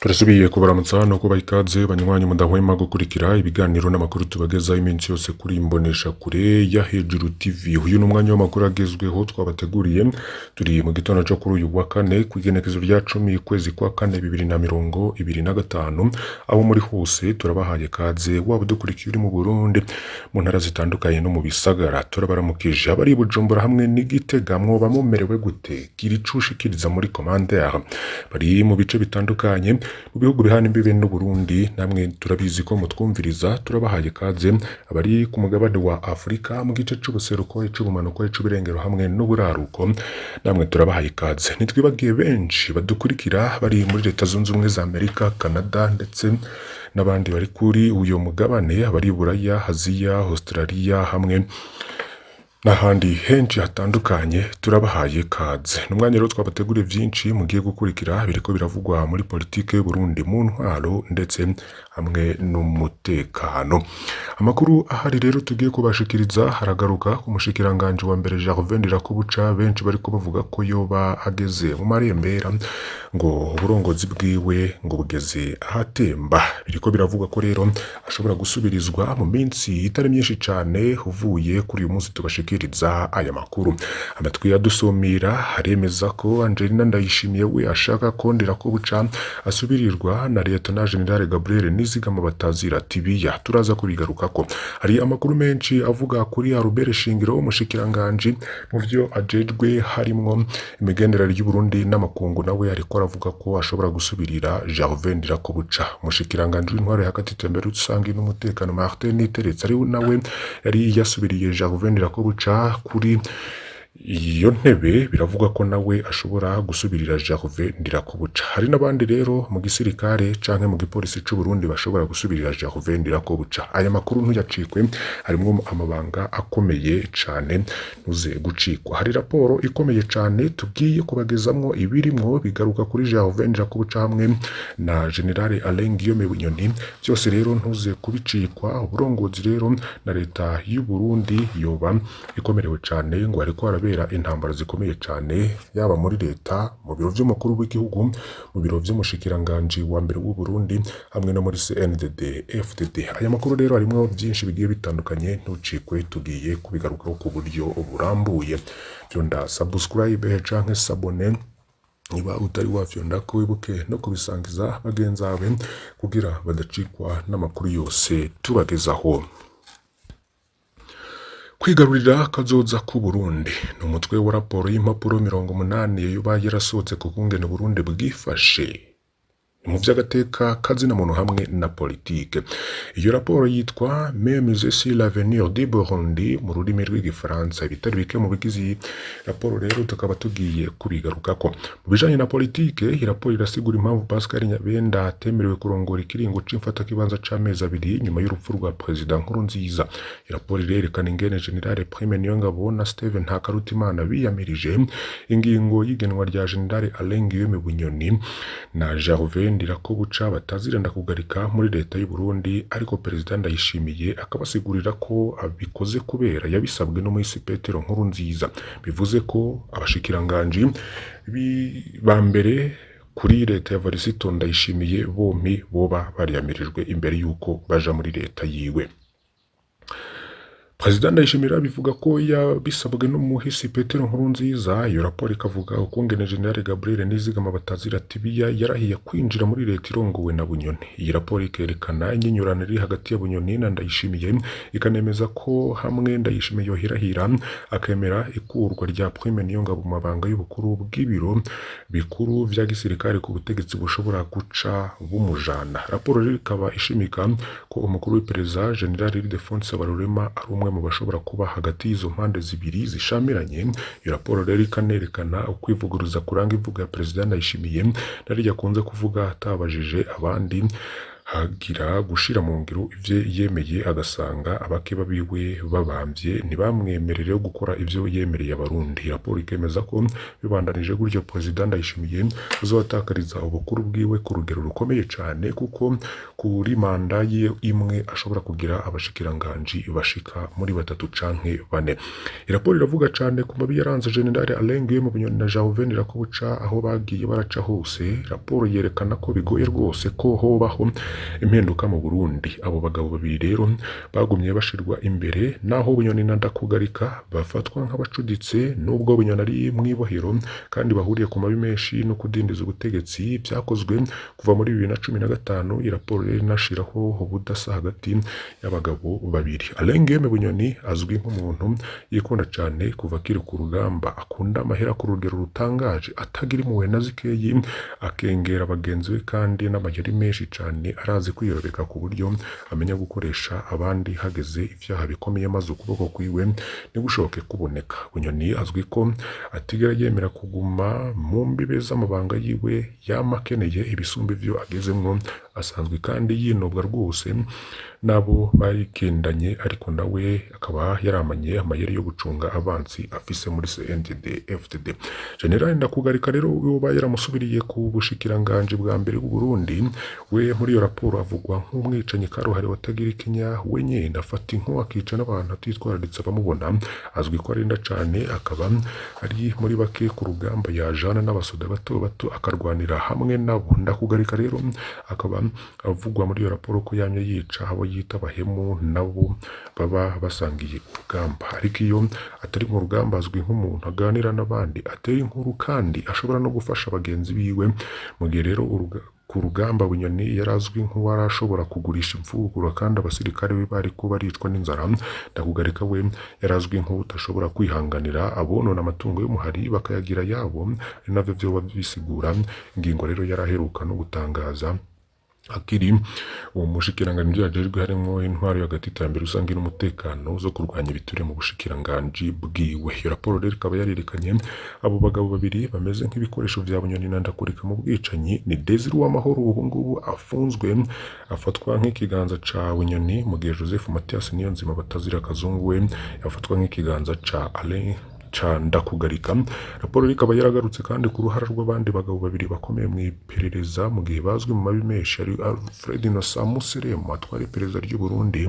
Turasubiye kubaramutsa no kubaha ikaze banywanyi mudahwema gukurikira ibiganiro n'amakuru tubagezaho iminsi yose kuri imbonesha kure ya Hejuru TV. Uyu n'umwanya w'amakuru agezweho twabateguriye. Turi mu gitondo cyo kuri uyu wa kane kw'igenekezo rya 10 kwezi kwa kane 2025, aho muri hose turabahaye kaze waba dukurikiye uri mu Burundi mu ntara zitandukanye no mu bisagara. Turabaramukije abari Bujumbura hamwe n'Igitega, mwoba mumerewe gute? Kiricushikiriza muri commentaire. Bari mu bice bitandukanye mu bihugu bihana imbibe n'u Burundi, namwe turabizi ko mutwumviriza. Turabahaye kaze abari ku mugabane wa Afrika mu gice c'ubuseruko, c'ubumanuko, c'uburengero hamwe n'uburaruko, namwe turabahaye kaze. Nitwibagiye benshi badukurikira bari muri Leta Zunze Ubumwe za Amerika, Canada ndetse n'abandi bari kuri uyo mugabane, abari Buraya, Aziya, Australia hamwe n'ahandi henshi hatandukanye. Turabahaye kaze. N'umwanya rero twabateguriye byinshi mugiye gukurikira biriko biravugwa muri politike y'u Burundi, mu ntwaro ndetse hamwe n'umutekano. Amakuru ahari rero tugiye kubashikiriza haragaruka ku mushikiranganje wa mbere Gervais Ndirakobuca, benshi bariko bavuga ko yoba ageze mu marembera, ngo uburongozi bwiwe ngo bugeze ahatemba. Biriko biravuga ko rero ashobora gusubirizwa mu minsi itari myinshi cyane uvuye kuri uyu munsi tubashikiriza aya makuru. Amatwi yadusumira haremeza ko Angelina Ndayishimiye we ashaka ko Ndirakobuca asubirirwa na Lieutenant General Gabriel Nizigama Batazira Tibiya. Turaza kubigaruka ko hari amakuru menshi avuga kuri Albert Shingiro umushikiranganje mu byo ajejwe harimwo imigendera y'u Burundi n'amakungu, nawe ariko aravuga ko ashobora gusubirira Gervais Ndirakobuca. Umushikiranganje w'intwaro hagati tembere rusangi n'umutekano Martin Niteretse ari nawe yari yasubiriye Gervais Ndirakobuca kuri iyo ntebe. Biravuga ko nawe ashobora gusubirira Gervais Ndirakobuca. Hari n'abandi rero mu gisirikare canke mu gipolisi c'u Burundi bashobora gusubirira Gervais Ndirakobuca. Aya makuru ntuyacikwe, harimo amabanga akomeye cane, ntuze gucikwa. Hari raporo ikomeye cane tugiye kubagezamwo ibirimwo bigaruka kuri Gervais Ndirakobuca hamwe na General Alain Guillaume Bunyoni. Byose rero ntuze kubicikwa. Uburongozi rero na leta y'u Burundi yoba ikomerewe cane, ngo ariko arabera intambara zikomeye cyane, yaba muri leta, mu biro by'umukuru w'igihugu, mu biro by'umushikiranganje wa mbere w'u Burundi hamwe no muri CNDD FDD. Aya makuru rero harimo byinshi bigiye bitandukanye, ntucikwe, tugiye kubigarukaho ku buryo burambuye. Byonda subscribe canke s'abone niba utari wafyonda ko wibuke no kubisangiza bagenzi bawe kugira badacikwa n'amakuru yose tubagezaho. Kwigarurira kazoza ku Burundi ni umutwe wa raporo y'impapuro 80 yoba yarasohotse ku kungene Burundi bwifashe mu vy'agateka kazina muntu hamwe na politike. Iyo raporo yitwa Mémuse sur l'avenir du Burundi mu rurimi rw'igifaransa. Ibitari bike mu bigizi raporo rero tukaba tugiye kubigarukako. Mu bijanye na politike, iyi raporo irasigura impamvu Pascal Nyabenda atemerewe kurongora ikiringo c'imfata kibanza c'amezi 2 nyuma y'urupfu rwa President Nkurunziza. Iyi raporo irerekana ingene General Prime Niyongabo na Steven Ntakarutimana biyamirije ingingo y'igenwa rya General Alain Guillaume Bunyoni na Gervais Ndirakobuca bataziranda kugarika muri leta y'u Burundi, ariko President Ndayishimiye akabasigurira ko abikoze kubera yabisabwe no muri Petero Nkurunziza. Bivuze ko abashikiranganje ba mbere kuri leta ya Varisito Ndayishimiye bompi boba bariyamirijwe imbere yuko baja muri leta yiwe. President Ndayishimiye bivuga ko yabisabwe n'umuhisi Petero Nkurunziza. Iyo raporo ikavuga ukungene General Gabriel Nizigama Batazira Tibiya yarahiye kwinjira muri leta irongowe na Bunyoni. Iyi raporo ikerekana inyinyurano iri hagati ya Bunyoni na Ndayishimiye, ikanemeza ko hamwe Ndayishimiye yohirahira akemera ikurwa rya Prime Niyongabo mu mabanga y'ubukuru bw'ibiro bikuru vya gisirikare ku butegetsi bushobora guca bumujana. Raporo rero ikaba ishimika ko umukuru w'iperereza General Ildefonse Barurema ari mu bashobora kuba hagati y'izo mpande zibiri zishamiranye. Iyo raporo rero ikanerekana ukwivuguruza kuranga imvugo ya President Ndayishimiye, nari yakunze kuvuga atabajije abandi hagira gushira mu ngiro ivyo yemeye agasanga abakeba biwe babamvye ntibamwemerere gukora ivyo yemereye abarundi. Raporo ikemeza ko bibandanije gutyo President Ndayishimiye azobatakariza ubukuru bwiwe ku rugero rukomeye cane, kuko kuri manda ye imwe ashobora kugira abashikiranganji bashika muri 3 canke 4. Raporo iravuga cane ku mabi yaranze General Alain Guillaume Bunyoni na Jean Irakobuca aho bagiye baraca hose. Raporo yerekana ko bigoye rwose ko hobaho impinduka mu Burundi. Abo bagabo babiri rero bagumye bashirwa imbere, naho Bunyoni na Ndakugarika bafatwa nk'abacuditse, nubwo Bunyoni ari mwibohero kandi bahuriye ku mabi menshi no kudindiza ubutegetsi byakozwe kuva muri 2015. Iraporo rero inashiraho ubudasa hagati y'abagabo babiri. Alain Guillaume Bunyoni azwi nk'umuntu yikunda cyane kuva kiri ku rugamba, akunda amahera ku rugero rutangaje, atagira impuhwe na zikeyi, akengera bagenzi be kandi n'amayeri menshi cyane, arazi kwiyorobeka ku buryo amenya gukoresha abandi hageze ivyaha bikomeye, maze ukuboko kwiwe ntigushoboke kuboneka. Bunyoni azwi ko atigera yemera kuguma mu mbibe z'amabanga yiwe, yama akeneye ibisumba ivyo agezemwo, asanzwe kandi yinubwa rwose nabo barikendanye, ariko nawe akaba yaramanye amayeri yo gucunga abansi afise muri CNDD FDD. General Ndakugarika rero uba yaramusubiriye ku bushikiranganje bwa mbere bw'u Burundi, we muri iyo raporo avugwa nk'umwicanyi karuhare watagira ikinya, we nyene afata inko akica n'abantu atitwararitse abamubona. Azwi ko arinda cane, akaba ari muri bake ku rugamba yajana n'abasoda bato bato akarwanira hamwe nabo. Ndakugarika rero akaba avugwa muri iyo raporo ko yamye yica abo yita abahemu nabo baba basangiye urugamba, ariko iyo atari mu rugamba azwi nk'umuntu aganira n'abandi, atera inkuru kandi ashobora no gufasha bagenzi biwe. Mu gihe rero ku rugamba Bunyoni yarazwi nk'uwarashobora kugurisha imfungurwa kandi abasirikare be bari ko baricwa n'inzara. Ndakugarika we yarazwi nk'utashobora kwihanganira abonona amatungo y'umuhari bakayagira yabo, navyo vyo bisigura. Ingingo rero yaraheruka no gutangaza akiri uwo mushikiranganje yajejwe harimo intwaro y'agati iterambere rusange n'umutekano zo kurwanya ibiture mu bushikiranganje bwiwe. Iyo raporo rero ikaba yarerekanye abo bagabo babiri bameze nk'ibikoresho vya Bunyoni na Ndakurika mu bwicanyi. Ni Desire Uwamahoro ubu ngubu afunzwe afatwa nk'ikiganza ca Bunyoni, mu gihe Joseph Mathias Niyonzima batazira Kazungu we yafatwa nk'ikiganza ca Alain Ndakugarika. Raporo ikaba yaragarutse kandi ku ruhara rw'abandi bagabo babiri bakomeye mu iperereza, mu gihe bazwi mu mabi menshi, ari Alfred Innocent Museremu atwara iperereza ry'u Burundi,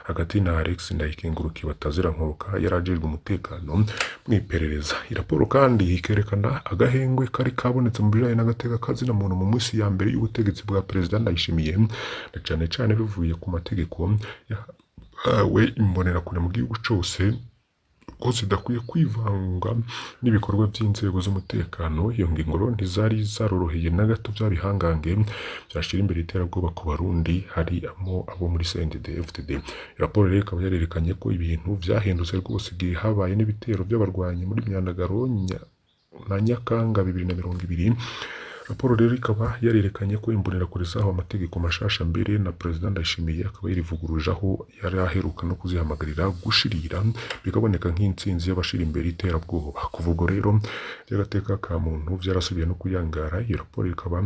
hagati na Alex Ndayikengurukiye batazira Nkuruka yarajejwe umutekano mu iperereza. Iraporo kandi ikerekana agahengwe kari kabonetse mu bijanye n'agateka kazina muntu mu munsi ya mbere y'ubutegetsi bwa President Ndayishimiye, na cane cane bivuye ku mategeko yahawe imbonerakure mu gihugu cose ko zidakwiye kwivanga n'ibikorwa by'inzego z'umutekano. Iyo ngingo ntizari zaroroheye na gato by'abihangange byashira imbere iterabwoba ku Barundi harimo abo muri CNDD FDD. Raporo rero ikaba yarerekanye ko ibintu vyahindutse rwose igihe habaye n'ibitero by'abarwanyi muri Myandagaro na Nyakanga 2020. Raporo rero ikaba yarerekanye ko imbonerakure zaho amategeko mashasha mbere na President Ndayishimiye akaba yarivugurujaho yari aheruka no kuzihamagarira gushirira, bikaboneka nk'intsinzi y'abashira imbere iterabwoba. Kuva ubwo rero by'agateka ka muntu vyarasubiye no kuyangara. Iyo raporo ikaba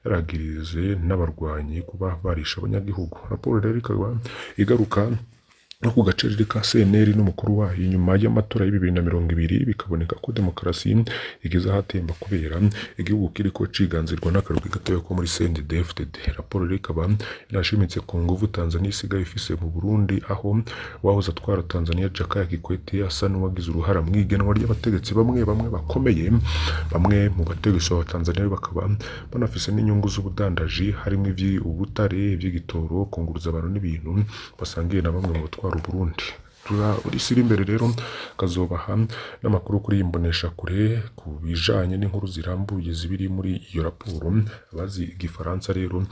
yaragirize n'abarwanyi kuba barisha abanyagihugu. Raporo rero ikaba igaruka no ku gacerere ka CNL n'umukuru wayo nyuma y'amatora ya 2020, bikaboneka ko demokarasi igeze ahatemba kubera igihugu kiriko ciganzirwa n'akarugi gatoya ko muri CNDD FDD. Raporo rero ikaba irashimitse ku nguvu Tanzania isigaye ifise mu Burundi, aho wahoze atwara Tanzania Jakaya Kikwete asa n'uwagize uruhara mu igenwa ry'abategetsi bamwe bakomeye. Bamwe mu bategetsi ba Tanzania bakaba banafise n'inyungu z'ubudandaji, harimo ivy'ubutare, ivy'igitoro, kunguruza abantu n'ibintu basangiye na bamwe mu batwara Burundi. Turisira imbere rero kazobaha n'amakuru kuri imbonesha kure ku bijanye n'inkuru zirambuye zibiri muri iyo raporo. Abazi igifaransa rero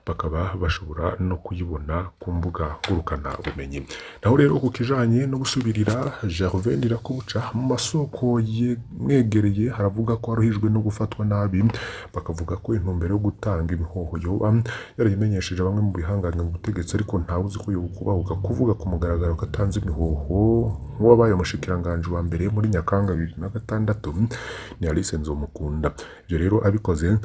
bakaba bashobora no kuyibona ku mbuga ngurukana bumenyi. Naho rero ku kijanye no gusubirira Gervais Ndirakobuca mu masoko yemwegereye haravuga ko aruhijwe no gufatwa nabi, bakavuga ko intumbero yo gutanga imihoho yoba yarayimenyesheje bamwe mu bihanganye mu butegetsi, ariko ntawuzi ko yokubahuka kuvuga ku mugaragaro ko atanze imihoho nk'uwabaye umushikiranganje wa mbere muri Nyakanga 2006 ni Alice Nzomukunda. Ibyo rero abikoze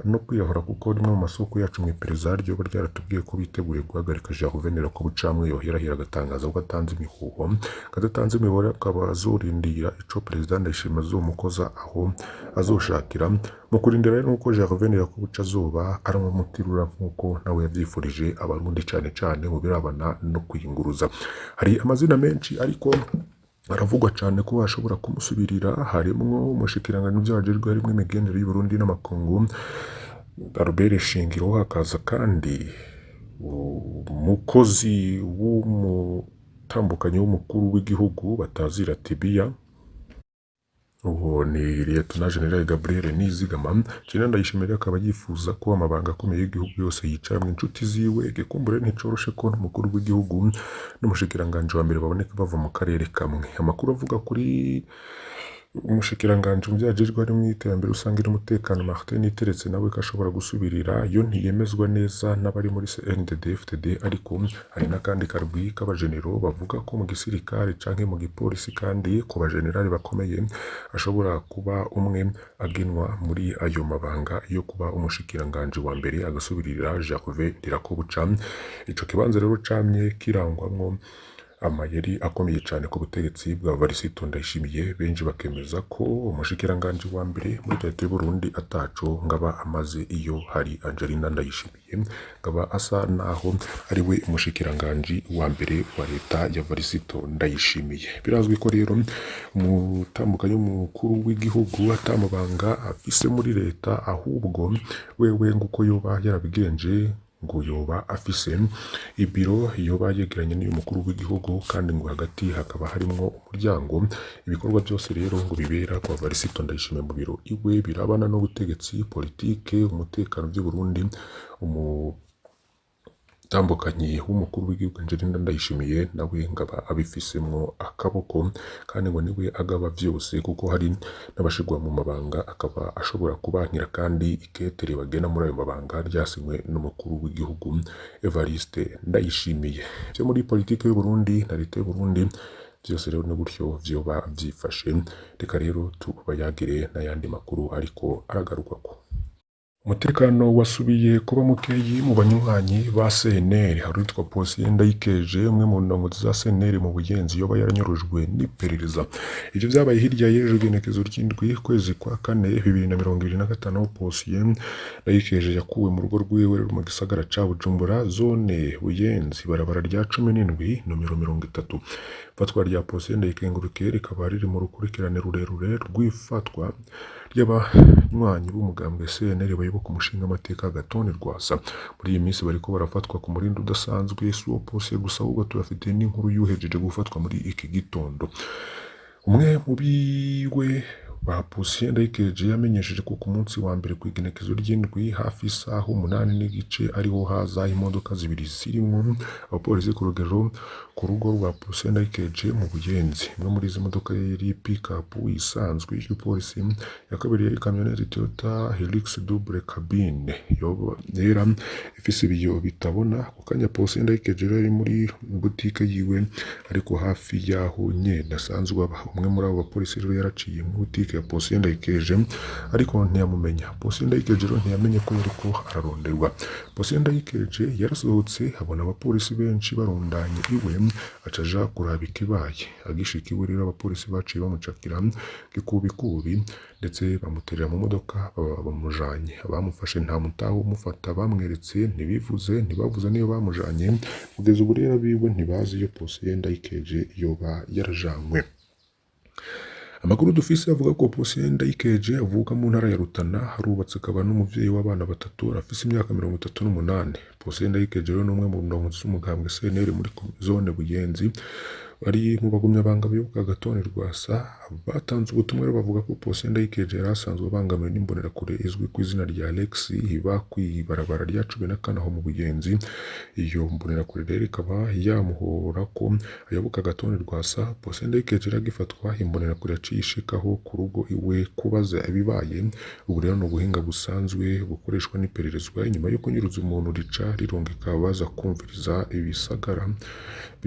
no kwiyahura kuko rimwe mu masoko yacu mu iperereza ryoba ryaratubwiye ko biteguye guhagarika Gervais ko bucamwe yoherahira agatangaza ko atanze imihuho kadatanze imibare akaba azorindira ico perezida Ndayishimiye azomukoza aho azoshakira mu kurindira rero nuko Gervais ko buca azoba aramutirura nkuko nawe yavyifurije abarundi cane mu birabana no kwiyunguruza. Hari amazina menshi ariko aravugwa cyane ko bashobora kumusubirira, harimwo umushikiranganji vyajejwe harimwo imigenderanire y'u Burundi n'amakungu Albert Shingiro, hakaza kandi umukozi w'umutambukanyi w'umukuru w'igihugu batazira Tibia, uwo ni Lieutenant General Gabriel Nizigama. Jenerali Ndayishimiye akaba yifuza ko amabanga akomeye y'igihugu yose yicaramwe inshuti ziwe, gikumbure nticoroshe ko n'umukuru w'igihugu n'umushikiranganji wa mbere baboneka bava mu karere kamwe. Amakuru avuga kuri umushikiranganji mu vyajejwe harimwo iterambere rusange n'umutekano Martin Niteretse nawe ko ashobora gusubirira yo ntiyemezwa neza n'abari muri CNDD-FDD, ariko hari n'akandi karwi k'abajenero bavuga ko mu gisirikare canke mu gipolisi kandi ku bajenerali bakomeye ashobora kuba umwe agenwa muri ayo mabanga yo kuba umushikiranganji wa mbere agasubirira Gervais Ndirakobuca. Ico kibanza rero camye kirangwamwo amayeri akomeye cyane ku butegetsi bwa Varisito Ndayishimiye, benshi bakemeza ko umushikiranganji wa mbere muri leta y'u Burundi ataco ngaba amaze iyo hari Angelina Ndayishimiye, ngaba asa naho ari we umushikiranganji wa mbere wa leta ya Varisito Ndayishimiye. Birazwi ko rero umutambukanyi w'umukuru w'igihugu atamabanga afise muri leta, ahubwo wewe nguko yoba yarabigenje ngo yoba afise ibiro yoba yegeranye n'uyu mukuru w'igihugu, kandi ngo hagati hakaba harimwo umuryango. Ibikorwa byose rero ngo bibera kwa Varisito Ndayishimiye mu biro iwe birabana n'ubutegetsi, politike, umutekano by'u Burundi. Umutambukanyi w'umukuru w'igihugu Angelina Ndayishimiye nawe ngaba abifisemwo akaboko, kandi ngo niwe agaba vyose kuko hari n'abashirwa mu mabanga akaba ashobora kubankira, kandi iketere bagena muri ayo mabanga ryasinywe n'umukuru w'igihugu Evariste Ndayishimiye. Vyo muri politike y'u Burundi na leta y'u Burundi vyose rero ni gutyo vyoba vyifashe. Reka rero tubayagire n'ayandi makuru ariko aragarukako. Umutekano wasubiye kuba mukeyi mu banywanyi ba CNL. Hari witwa Posiyeni Ndayikeje, umwe mu ndongozi za CNL mu Buyenzi, yoba yaranyurujwe n'iperereza. Ivyo vyabaye hirya y'ejo igenekezo ry'indwi kwezi kwa kane 2025. Posiyeni Ndayikeje yakuwe mu rugo rwiwe mu gisagara ca Bujumbura, zone Buyenzi, barabara rya 17 nomero 30. Ifatwa rya Posiyeni Ndayikengurukiye rikaba riri mu rukurikirane rurerure rw'ifatwa ry'abanywanyi b'umugambwe CNL bayoboka umushinga amateka Agathon Rwasa. Muri iyi minsi bariko barafatwa ku murindi udasanzwe, si uwo Posiyeni gusa ahubwo turafite n'inkuru yuhejeje gufatwa muri iki gitondo. Umwe mu biwe ba Posiyeni Ndayikeje yamenyesheje ko ku munsi wa mbere ku igenekezo ry'indwi hafi isaha 8:30 ariho haza imodoka zibiri zirimwo abapolisi ku rugero ku rugo rwa Posiyeni Ndayikeje mu Buyenzi. Imwe muri izi modoka yari pick-up isanzwe y'igipolisi, ya kabiri yari kamyoneti Toyota Hilux double cabine yera ifise ibiyo bitabona. Ku kanya Posiyeni Ndayikeje yari muri boutique yiwe ariko hafi yaho nyene asanzwe aba. Umwe muri abo bapolisi rero yaraciye mu boutique ya Posiyeni Ndayikeje ariko ntiyamumenya. Posiyeni Ndayikeje rero ntiyamenye ko yariko araronderwa. Posiyeni Ndayikeje yarasohotse abona abapolisi benshi barundanye iwe, acaja kuraba ikibaye. Agishika iwe rero abapolisi baciye bamucakira gikubikubi ndetse bamuterera mu modoka bamujanye. Abamufashe nta mutaho umufata, bamweretse ntibavuze niyo bamujanye. Kugeza ubu rero biwe ntibazi iyo Posiyeni Ndayikeje yoba yarajanywe. Amakuru dufise avuga ko Posiyeni Ndayikeje avuka mu ntara ya Rutana, harubatse akaba n'umuvyeyi w'abana batatu, afise imyaka 38. Posiyeni Ndayikeje rero n'umwe mu ndongozi z'umugambwe CNL muri zone Buyenzi, bari mu bagumyabanga bibuka Agathon Rwasa. Batanze ubutumwa rero bavuga ko Posiyeni Ndayikeje yari asanzwe bangamiwe n'imbonerakure izwi ku izina rya Alex iba kw'ibarabara rya 14 aho mu Buyenzi. Iyo mbonerakure rero ikaba yamuhora ko ayoboka Agathon Rwasa. Posiyeni Ndayikeje agifatwa, imbonerakure yaciye ishikaho ku rugo iwe kubaza ibibaye. Ubu rero ni ubuhinga busanzwe bukoreshwa n'ipererezwa inyuma yo kunyuruza umuntu rica rirungika baza kumviriza ibisagara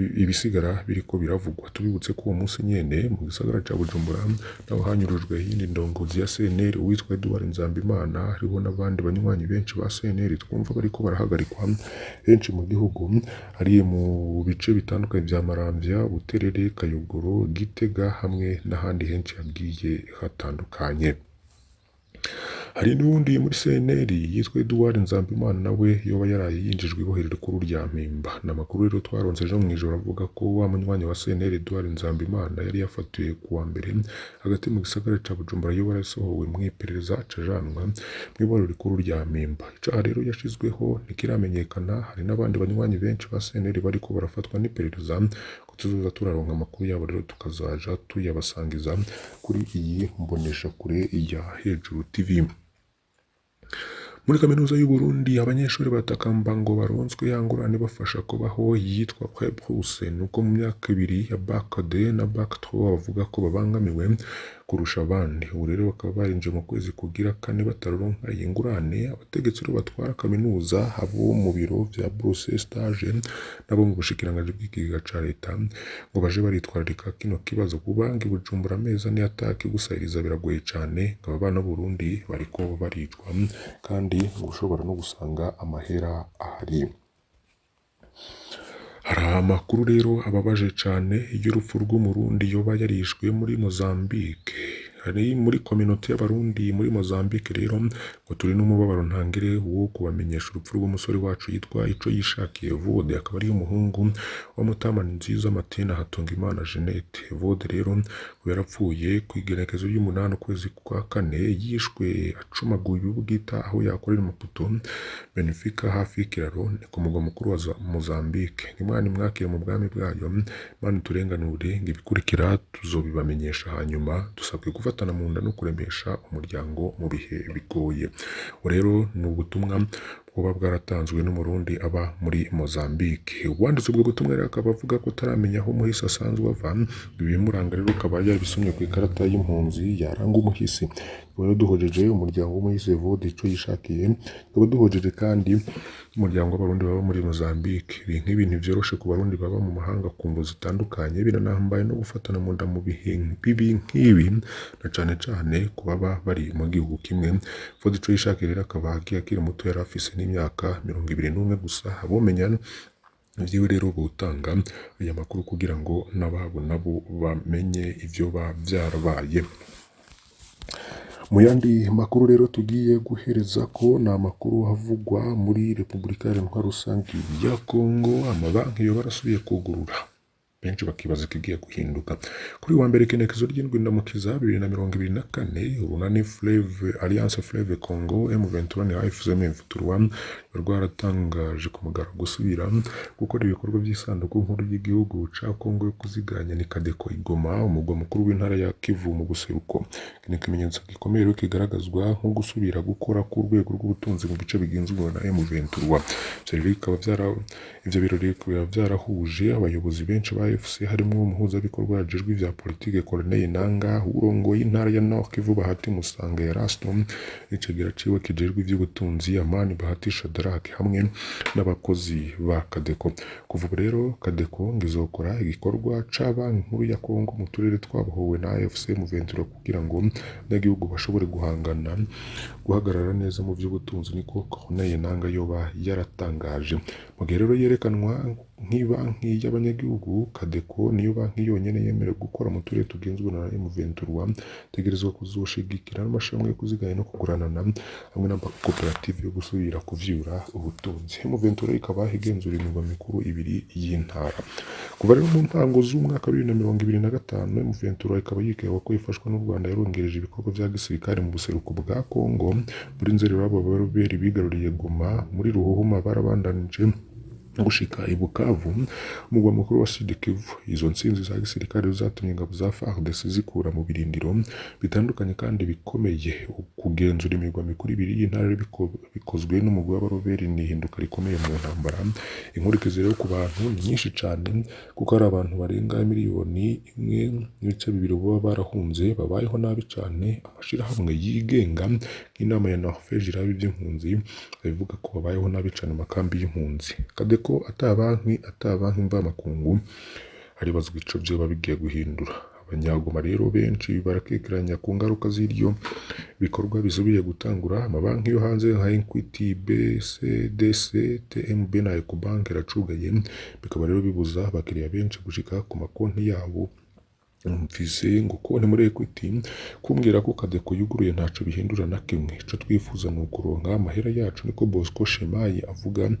ibisigara biriko biravugwa. Tubibutse ko uwo munsi nyene mu gisagara ca Bujumbura naho hanyurujwe iyindi ndongozi ya CNL uwitwa Edouard Nzambimana, hariho n'abandi banywanyi benshi ba CNL twumva bariko barahagarikwa henshi mu gihugu, ari mu bice bitandukanye vya Maramvya, Buterere, Kayogoro, Gitega hamwe n'ahandi henshi hagiye hatandukanye. Hari n'uwundi muri CNL yitwa Edouard Nzambimana nawe yoba yaraye yinjijwe ibohero rikuru rya Mpimba. N'amakuru rero twaronse ejo mw'ijoro avuga ko wa munywanyi wa CNL Edouard Nzambimana yari yafatiwe kuwa mbere hagati mu gisagara ca Bujumbura yoba yarasohowe mw'iperereza acajanwa mw'ibohero rikuru rya Mpimba. Icaha rero yashizweho ntikiramenyekana. Hari n'abandi banywanyi benshi ba CNL bariko barafatwa n'iperereza, ko tuzoza turaronka amakuru yabo rero tukazaja tuyabasangiza kuri iyi mboneshakure ya Hejuru TV. Muri kaminuza y'u Burundi abanyeshuri batakamba ngo baronswe ya ngurane bafasha kubaho yitwa Preprousse, nuko mu myaka 2 ya Bac D na Bac 3 bavuga ko babangamiwe kurusha abandi. Ubu rero bakaba barinje mu kwezi kugira 4 bataronka iyi ngurane. Abategetsi rero batwara kaminuza, abo mu biro vya bourse stage nabo mu bushikiranganji bw'ikigega ca leta ngo baje baritwararika kino kibazo. Kubangi Bujumbura ameza ni ataki gusahiriza biragoye cane, ngo abana Burundi bariko baricwa kandi ushobora no gusanga amahera ahari. Hari amakuru rero ababaje cane y'urupfu rw'umurundi yoba yarishwe muri Mozambique. Hari muri communauté y'abarundi muri Mozambique rero ngo turi n'umubabaro ntangire wo kubamenyesha urupfu rw'umusore wacu yitwa Ico Yishakiye Evode, akaba ari umuhungu wa Mutamani Nziza Matina Hatungimana Jeanette. Evode rero yarapfuye ku igenekezo ry'umunani ukwezi kwa 4 yishwe acumaguye ubugita aho yakorera Maputo Benfica hafi y'ikiraro ni ku mugwa mukuru wa Mozambique. Imana imwakire mu bwami bwayo, Imana turenganure, ngo ibikurikira tuzobibamenyesha hanyuma. Dusabwe gufatana mu nda no kuremesha umuryango mu bihe bigoye. Rero ni ubutumwa buba bwaratanzwe n'umurundi aba muri Mozambique. Uwanditse ubwo butumwa rero akaba avuga ko taramenya aho umuhisi asanzwe ava, ibimuranga rero akaba yabisomye ku ikarata y'impunzi yaranga umuhisi. Rero duhojeje umuryango w'umuhisi Evode Ico Yishakiye, tukaba duhojeje kandi umuryango w'abarundi baba muri Mozambique. Ibi nk'ibintu vyoroshe ku barundi baba mu mahanga ku mvo zitandukanye, biranambaye no gufatana mu nda mu bihe bibi nk'ibi, na cane ku baba bari mu gihugu kimwe. Evode Ico Yishakiye rero akaba akiri muto, yari afise n'imyaka 21 gusa. Abomenya ivyiwe rero butanga aya makuru kugira ngo nababo nabo bamenye ivyo bavyarabaye. Mu yandi makuru rero tugiye guhereza ko na makuru havugwa muri Republika Iharanira Rusangi ya Kongo. Amabanki yo barasubiye kugurura, benshi bakibaza ikigiye guhinduka. Kuri wa mbere igenekezo ry'indwi ndamukiza 2024 urunani Fleuve Alliance Fleuve Congo M23 na AFC M23 rwaratangaje ku mugaragaro gusubira gukora ibikorwa by'isanduku nkuru y'igihugu ca Kongo yo kuziganya ni Kadeko Igoma, umugwa mukuru w'intara ya Kivu mu buseruko. Ni ikimenyetso gikomeye rero kigaragazwa nko gusubira gukora ku rwego rw'ubutunzi mu bice bigenzurwa na M23. Ivyo birori bikaba vyarahuje abayobozi benshi ba AFC harimo umuhuzabikorwa yajejwe vya politike Corneille Nangaa, urongoye intara ya Nord Kivu Bahati Musanga Erasto, icegera ciwe kijejwe ivy'ubutunzi Amani Bahati Shadrack, hamwe n'abakozi ba Kadeko. Kuva rero Kadeko ngizokora igikorwa ca banki nkuru ya Kongo mu turere twabohowe na AFC M23 kugira ngo n'agihugu bashobore guhagarara neza mu vy'ubutunzi, niko Corneille Nangaa yoba yaratangaje. Mu gihe rero yerekanwa nk'ibanki y'abanyagihugu, Kadeko niyo banki yonyene yemerewe gukora mu turere tugenzurwa na M23, tegerezwa kuzoshigikira n'amashami yo kuziganya no kuguranana hamwe n'amakoperative yo gusubira kuvyura ubutunzi. M23 ikaba igenzura imigwa mikuru 2 y'intara. Kuva rero mu ntango z'umwaka 2025 M23 ikaba yikewe ko ifashwa n'u Rwanda yarongereje ibikorwa vya gisirikare mu buseruko bwa Kongo. Muri nzeri babo baroberi bigaruriye Goma, muri Ruhuhuma barabandanije gushika i Bukavu, umugwa mukuru wa Sud Kivu. Izo ntsinzi za gisirikare zatumye ingabo za FARDC zikura mu birindiro bitandukanye kandi bikomeye. Kugenzura imigwa mikuru 2 y'intara bikozwe n'umugwi w'abaroberi ni ihinduka rikomeye mu ntambara. Inkurikizi rero ku bantu ni nyinshi cane, kuko ari abantu barenga miliyoni 1.2 baba barahunze, babayeho nabi cane. Amashirahamwe yigenga nk'inama ya Norvège iraba ivy'impunzi bivuga ko babayeho nabi cane mu makambi y'impunzi. Kadeko ko ata banki mvamakungu haribazwa ico vyoba bigiye guhindura. Abanyagoma rero benshi barakekeranya ku ngaruka z'iryo bikorwa bisubiye gutangura. Amabanki yo hanze nka Equity, BCDC, TMB na Ecobank aracugaye, bikaba rero bibuza abakiriya benshi gushika ku makonti yabo. Mfise ngo konti muri Equity kumbwira ko Kadeko yuguruye ntaco bihindura na kimwe, ico twifuza ni ukuronka amahera yacu, niko Bosco Shemayi avuga.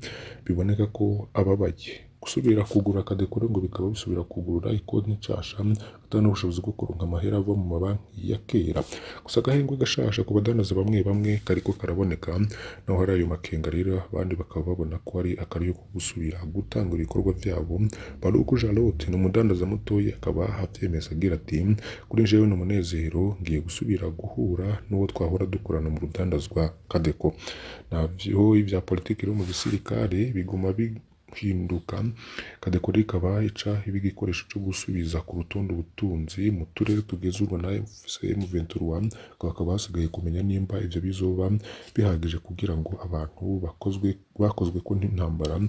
Biboneka ko ababaye gusubira kugura Kadeko ngo bikaba bisubira kugurura ikonti nshasha, atari n'ubushobozi bwo kuronka amahera ava mu mabanki ya kera. Gusa agahengwe gashasha ku badanaza bamwe kariko karaboneka, naho hari ayo makenga rero abandi bakaba babona ko ari akaryo ko gusubira gutanga ibikorwa vyabo. Baruku Charlotte ni umudandaza mutoya, akaba avyemeza agira ati kuri jewe n'umunezero, ngiye gusubira guhura n'uwo twahora dukorana mu rudandazwa Kadeko. Navyo ivya politiki rero mu gisirikare biguma hinduka. Kadeko ikaba ica ibigikoresho cyo gusubiza ku rutondo ubutunzi mu turere tugezurwa na M23, bakaba hasigaye kumenya nimba ivyo bizoba bihagije kugira ngo abantu bakozwe ko n'intambara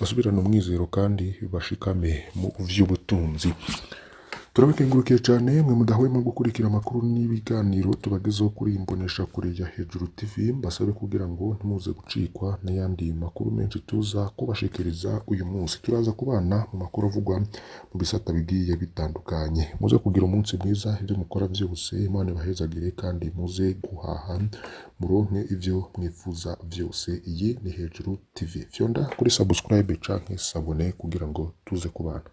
basubirane umwizero kandi bashikame mu vy'ubutunzi. Turabakengurukiye cyane mwe mudahwema gukurikira amakuru n'ibiganiro tubagezeho kuri imbonesha kure ya Hejuru TV. Mbasabe kugira ngo ntimuze gucikwa n'ayandi makuru menshi tuza kubashikiriza uyu munsi. Turaza kubana mu makuru avugwa mu bisata bigiye bitandukanye. Muze kugira umunsi mwiza, ibyo mukora byose Imana ibahezagire kandi muze guhaha muronke ivyo mwifuza byose. Iyi ni Hejuru TV. Fyonda kuri subscribe canke sabone kugira ngo tuze kubana.